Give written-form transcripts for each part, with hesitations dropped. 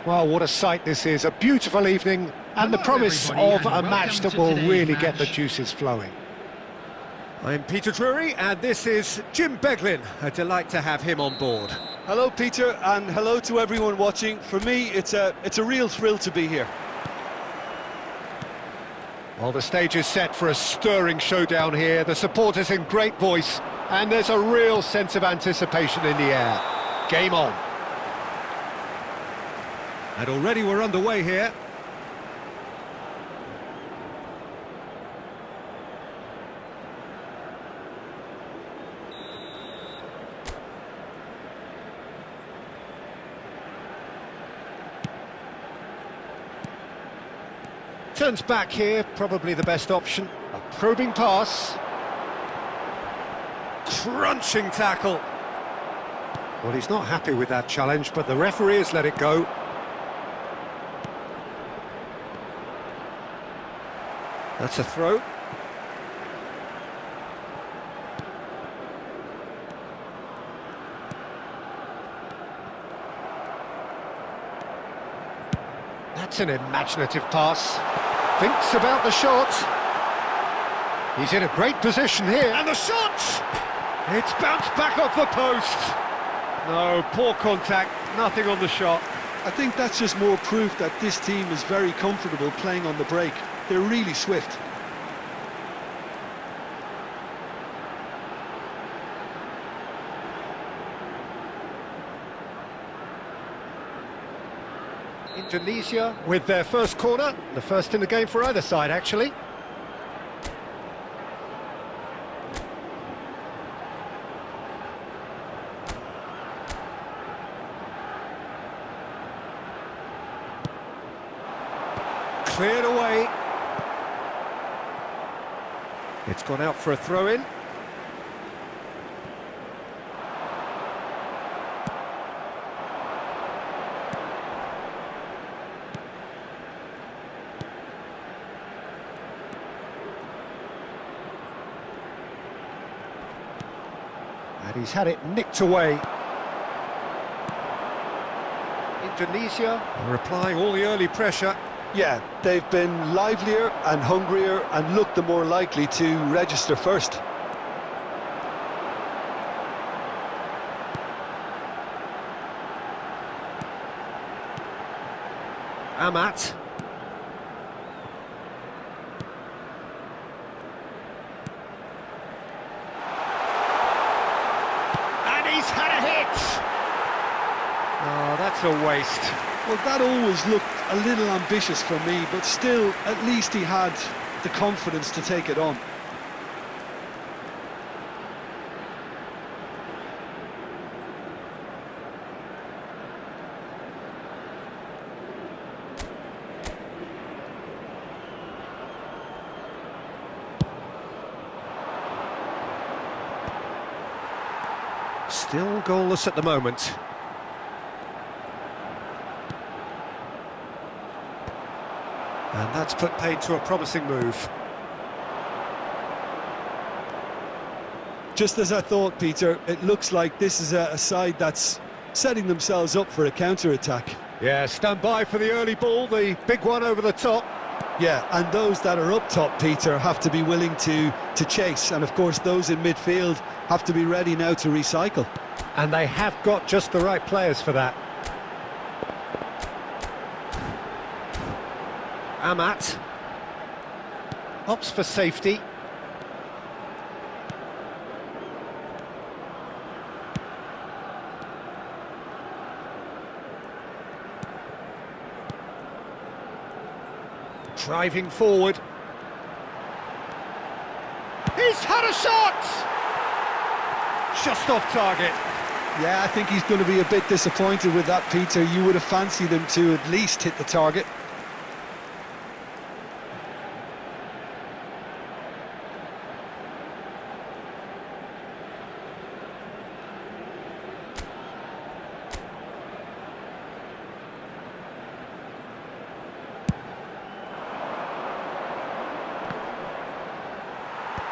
Well, what a sight this is. A beautiful evening and the promise of a match that will really get the juices flowing. I'm Peter Drury, and this is Jim Beglin. A delight to have him on board. Hello, Peter, and hello to everyone watching. For me, it's a real thrill to be here. Well, the stage is set for a stirring showdown here. The supporters in great voice, and there's a real sense of anticipation in the air. Game on. And already we're underway here. Turns back here, probably the best option. A probing pass. Crunching tackle. Well, he's not happy with that challenge, but the referee has let it go. That's a throw. That's an imaginative pass. Thinks about the shot. He's in a great position here. And the shot! It's bounced back off the post. No, poor contact, nothing on the shot. I think that's just more proof that this team is very comfortable playing on the break. They're really swift. Indonesia with their first corner, the first in the game for either side, actually. Cleared away. It's gone out for a throw-in. And he's had it nicked away. Indonesia are applying all the early pressure. Yeah, they've been livelier and hungrier and looked the more likely to register first. Amat. and he's had a hit. Oh, that's a waste. Well, that always looked a little ambitious for me, but still, at least he had the confidence to take it on. Still goalless at the moment. And that's put paid to a promising move. Just as I thought, Peter, it looks like this is a side that's setting themselves up for a counter-attack. Yeah, stand by for the early ball, the big one over the top. Yeah, and those that are up top, Peter, have to be willing to chase. And of course, those in midfield have to be ready now to recycle. And they have got just the right players for that. Amat. Opts for safety. Driving forward. He's had a shot! Just off target. Yeah, I think he's going to be a bit disappointed with that, Peter. You would have fancied him to at least hit the target.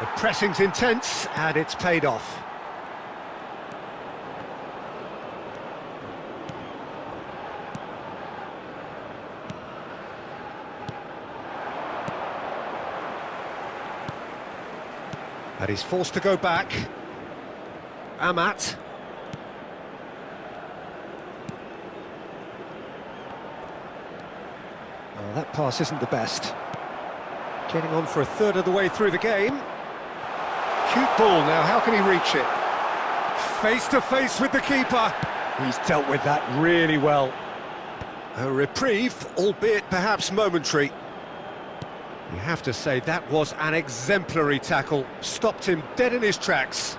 The pressing's intense, and it's paid off. And he's forced to go back. Amat. Oh, that pass isn't the best. Getting on for a third of the way through the game. Cute ball now, how can he reach it? Face to face with the keeper. He's dealt with that really well. A reprieve, albeit perhaps momentary. You have to say that was an exemplary tackle. Stopped him dead in his tracks.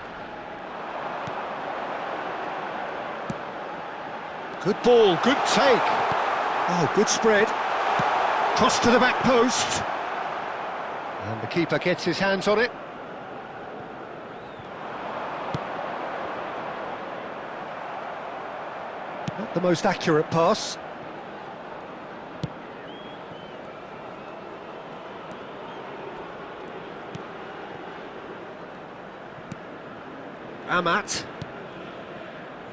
Good ball, good take. Oh, good spread. Cross to the back post. And the keeper gets his hands on it. Not the most accurate pass. Amat.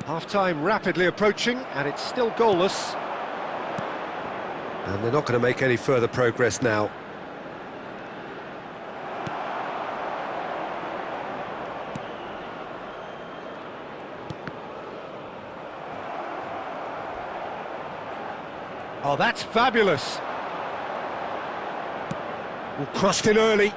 Half-time rapidly approaching, and it's still goalless. And they're not going to make any further progress now. Oh, that's fabulous. Well, crossed in early.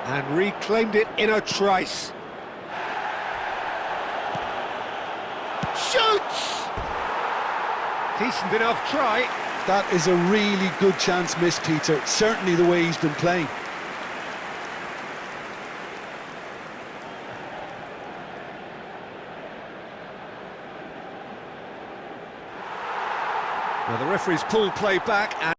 And reclaimed it in a trice. Shoots! Decent enough try. That is a really good chance missed, Peter. Certainly the way he's been playing. Well, the referee's pulled play back and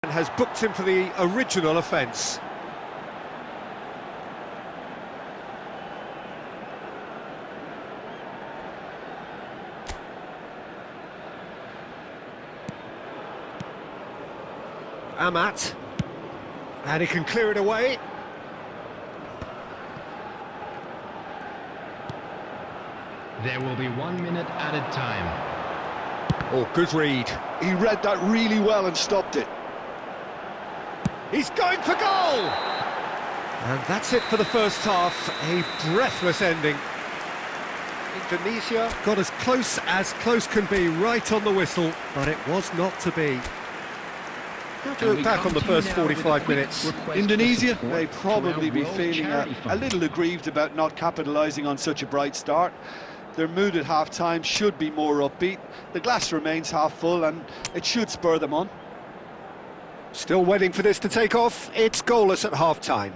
has booked him for the original offence. Amat, and he can clear it away. There will be 1 minute added time. Oh, good read. He read that really well and stopped it. He's going for goal! And that's it for the first half, a breathless ending. Indonesia got as close can be, right on the whistle, but it was not to be. How to look back on the first 45 minutes? Indonesia, they probably be feeling a little aggrieved about not capitalising on such a bright start. Their mood at half-time should be more upbeat. The glass remains half full and it should spur them on. Still waiting for this to take off. It's goalless at half-time.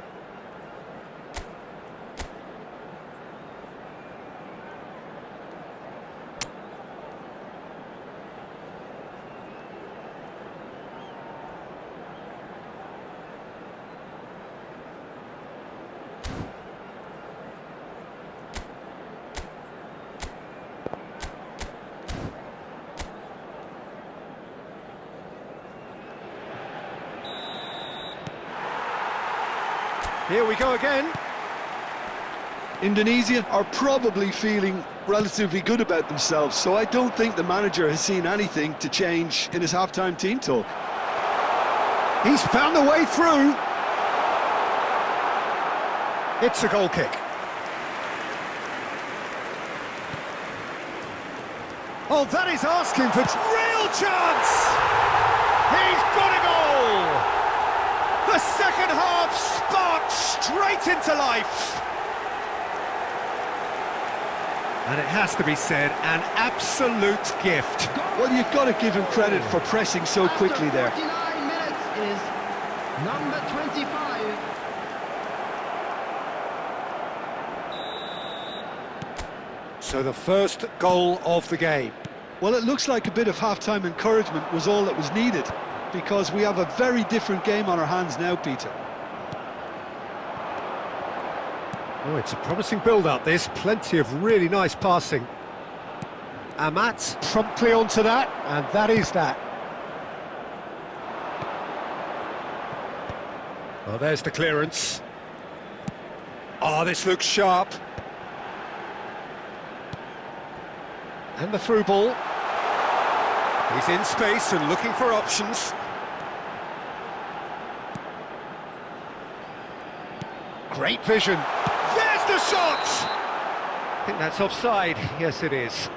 Here we go again. Indonesia are probably feeling relatively good about themselves, so I don't think the manager has seen anything to change in his half-time team talk. He's found the way through. It's a goal kick. Oh, that is asking for real chance! He's got a goal! The second half sparked straight into life. And it has to be said, an absolute gift. Well, you've got to give him credit for pressing so quickly there. 49 minutes is number 25. So the first goal of the game. Well, it looks like a bit of half-time encouragement was all that was needed, because we have a very different game on our hands now, Peter. Oh, it's a promising build-up, this. Plenty of really nice passing. Amat promptly onto that, and that is that. Oh, there's the clearance. Oh, this looks sharp. And the through ball. He's in space and looking for options. Great vision. There's the shot! I think that's offside. Yes, it is.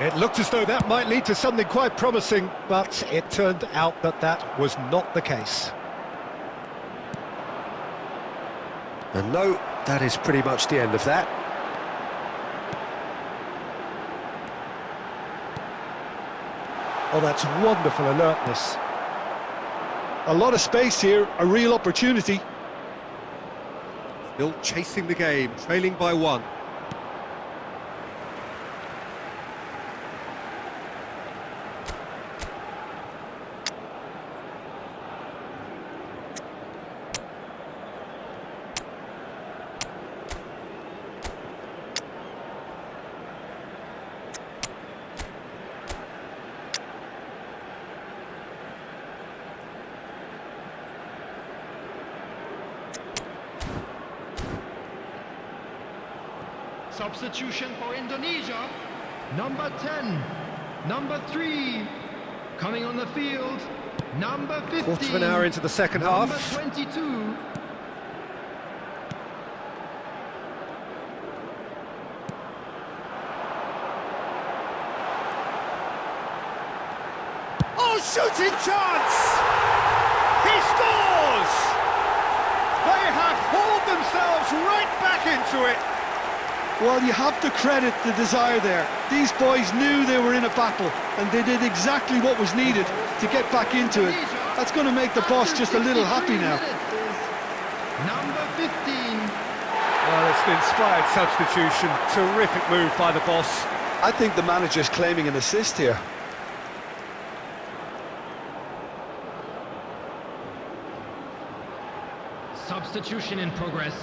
It looked as though that might lead to something quite promising, but it turned out that that was not the case. And no, that is pretty much the end of that. Oh, that's wonderful alertness. A lot of space here, a real opportunity. Still chasing the game, trailing by 1. Substitution for Indonesia. Number 10, number 3, coming on the field, number 15. Quarter of an hour into the second half. Number 22. Oh, shooting chance! He scores! They have hauled themselves right back into it. Well, you have to credit the desire there. These boys knew they were in a battle, and they did exactly what was needed to get back into it. That's going to make the boss just a little happy now. Number 15. Well, it's an inspired substitution. Terrific move by the boss. I think the manager's claiming an assist here. Substitution in progress.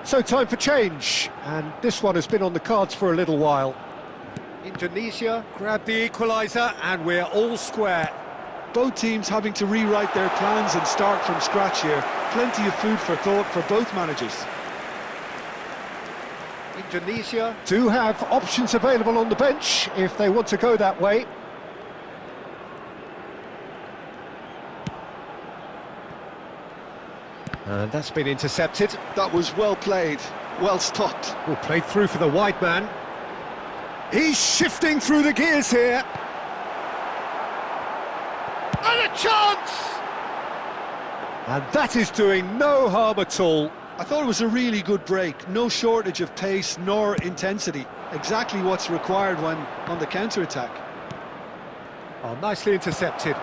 So time for change, and this one has been on the cards for a little while. Indonesia grab the equaliser, and we're all square. Both teams having to rewrite their plans and start from scratch here. Plenty of food for thought for both managers. Indonesia do have options available on the bench if they want to go that way. And that's been intercepted. That was well played, well stopped. Well, played through for the wide man. He's shifting through the gears here. And a chance! And that is doing no harm at all. I thought it was a really good break. No shortage of pace nor intensity. Exactly what's required when on the counter-attack. Oh, nicely intercepted.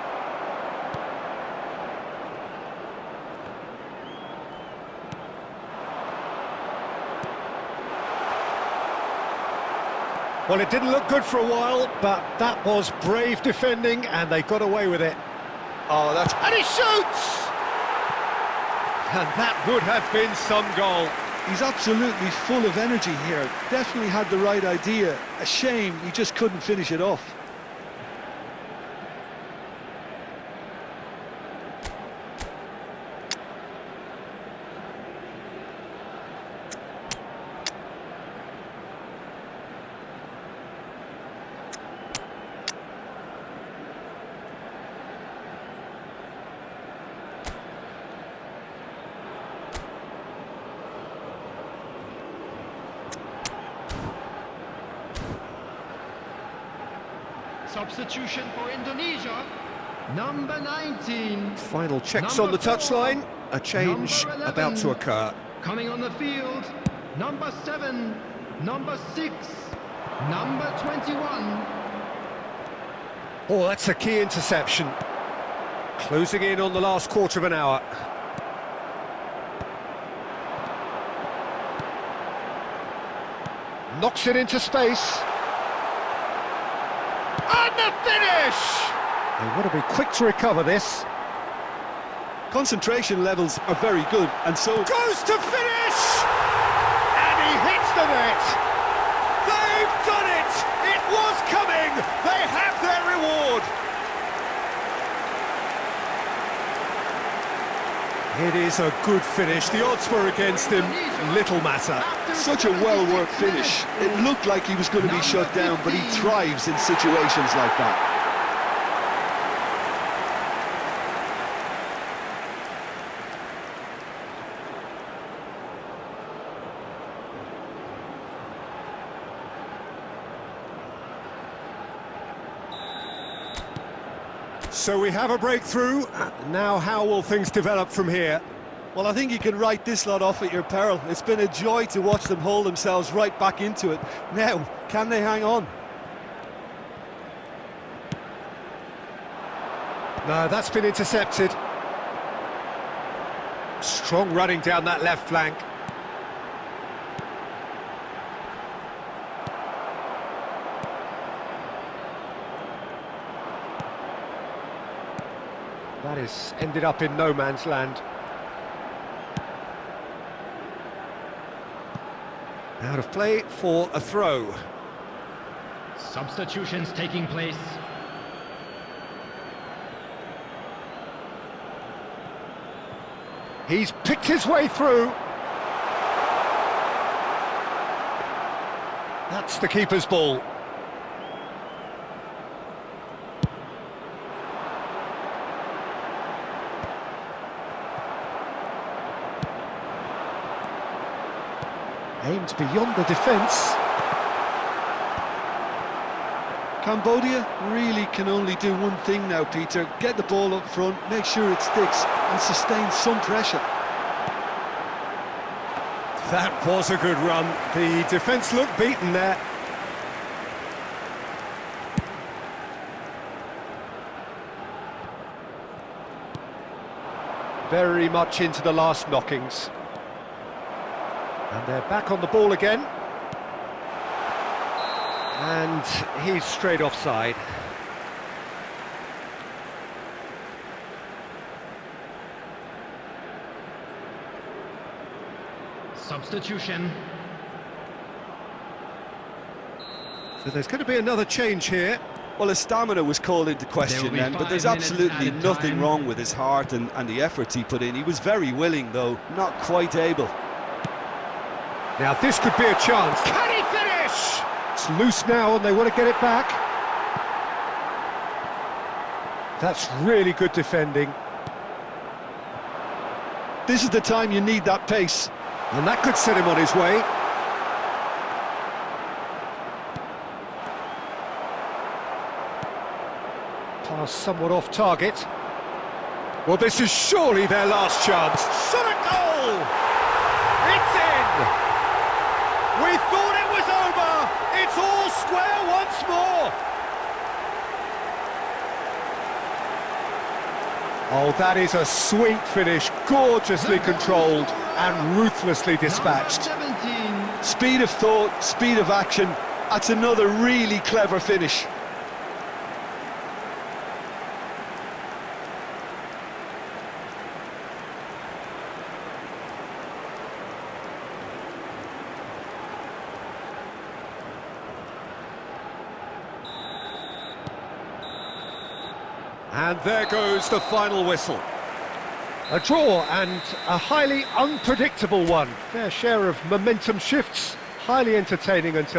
Well, it didn't look good for a while, but that was brave defending, and they got away with it. Oh, that's... And he shoots! And that would have been some goal. He's absolutely full of energy here. Definitely had the right idea. A shame he just couldn't finish it off. Substitution for Indonesia. Number 19. Final checks Number on the 4. touchline. A change Number 11. about to occur. Coming on the field, number 7, number 6, Number 21. Oh, that's a key interception. Closing in on the last quarter of an hour. Knocks it into space. And the finish! They want to be quick to recover this. Concentration levels are very good, and so... Goes to finish! And he hits the net! They've done it! It was coming! They have their reward! It is a good finish. The odds were against him. Little matter. Such a well-worked finish. It looked like he was going to be shut down, but he thrives in situations like that. So we have a breakthrough. Now how will things develop from here? Well, I think you can write this lot off at your peril. It's been a joy to watch them hold themselves right back into it. Now, can they hang on? No, that's been intercepted. Strong running down that left flank. That has ended up in no man's land. Out of play for a throw. Substitutions taking place. He's picked his way through. That's the keeper's ball. Aimed beyond the defence. Cambodia really can only do one thing now, Peter. Get the ball up front, make sure it sticks, and sustain some pressure. That was a good run. The defence looked beaten there. Very much into the last knockings. And they're back on the ball again. And he's straight offside. Substitution. So there's going to be another change here. Well, his stamina was called into question then, but there's absolutely nothing wrong with his heart and the efforts he put in. He was very willing, though, not quite able. Now this could be a chance. Can he finish? It's loose now and they want to get it back. That's really good defending. This is the time you need that pace. And that could set him on his way. Pass somewhat off target. Well, this is surely their last chance. Shot a goal! It's in! We thought it was over! It's all square once more! Oh, that is a sweet finish, gorgeously controlled and ruthlessly dispatched. 17. Speed of thought, speed of action. That's another really clever finish. And there goes the final whistle. A draw and a highly unpredictable one. Fair share of momentum shifts, highly entertaining until